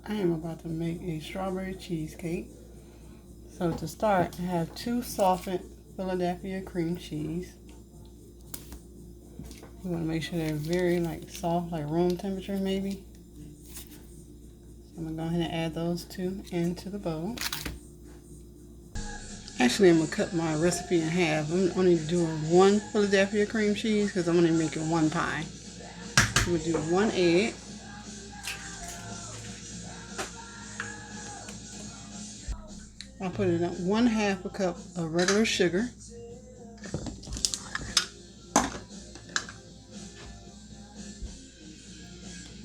I am about to make a strawberry cheesecake. So to start, I have 2 softened Philadelphia cream cheese. You want to make sure they're very soft, like room temperature maybe. So I'm going to go ahead and add those 2 into the bowl. Actually, I'm going to cut my recipe in half. I'm only doing 1 Philadelphia cream cheese because I'm only making 1 pie. I'm going to do 1 egg. I'll put in 1/2 cup of regular sugar.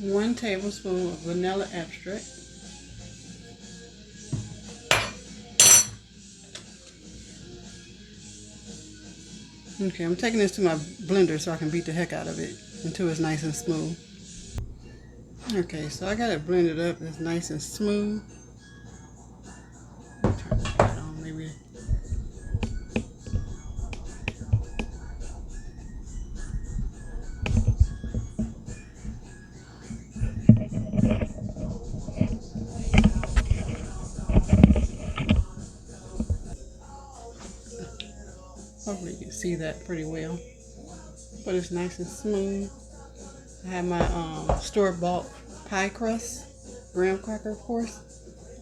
1 tablespoon of vanilla extract. Okay, I'm taking this to my blender so I can beat the heck out of it until it's nice and smooth. Okay, so I got it blended up. It's nice and smooth. Turn the light on, maybe. Hopefully you can see that pretty well. But it's nice and smooth. I have my store-bought pie crust, graham cracker, of course.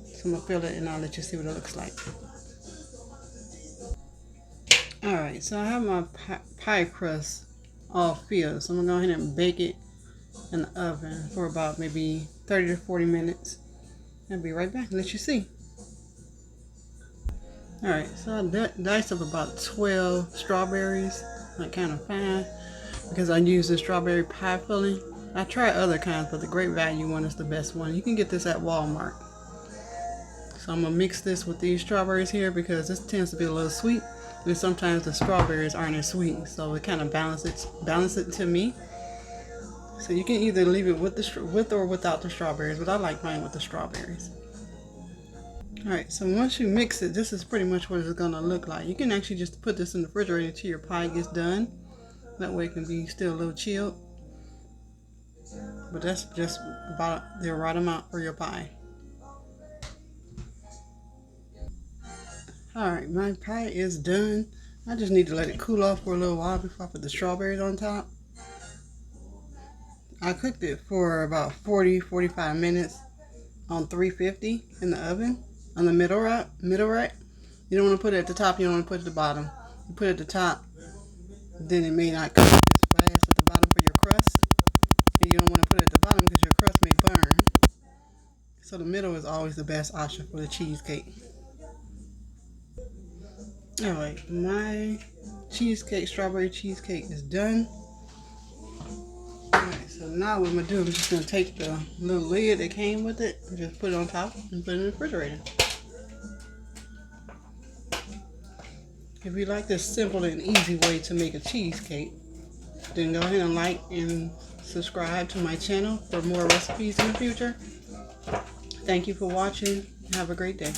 So I'm gonna fill it and I'll let you see what it looks like. Alright, so I have my pie crust all filled. So I'm gonna go ahead and bake it in the oven for about maybe 30 to 40 minutes. I'll be right back and let you see. Alright, so I diced up about 12 strawberries, like kind of fine, because I use the strawberry pie filling. I tried other kinds, but the Great Value one is the best one. You can get this at Walmart. So I'm going to mix this with these strawberries here because this tends to be a little sweet, and sometimes the strawberries aren't as sweet, so it kind of balance it to me. So you can either leave it with or without the strawberries, but I like mine with the strawberries. Alright, so once you mix it, this is pretty much what it's going to look like. You can actually just put this in the refrigerator until your pie gets done. That way it can be still a little chilled. But that's just about the right amount for your pie. Alright, my pie is done. I just need to let it cool off for a little while before I put the strawberries on top. I cooked it for about 40-45 minutes on 350 in the oven. On the middle rack. You don't want to put it at the top, you don't want to put it at the bottom. You put it at the top, then it may not cook as fast at the bottom for your crust. And you don't want to put it at the bottom because your crust may burn. So the middle is always the best option for the cheesecake. Alright, my strawberry cheesecake is done. Alright, so now what I'm going to do, I'm just going to take the little lid that came with it and just put it on top and put it in the refrigerator. If you like this simple and easy way to make a cheesecake, then go ahead and like and subscribe to my channel for more recipes in the future. Thank you for watching. Have a great day.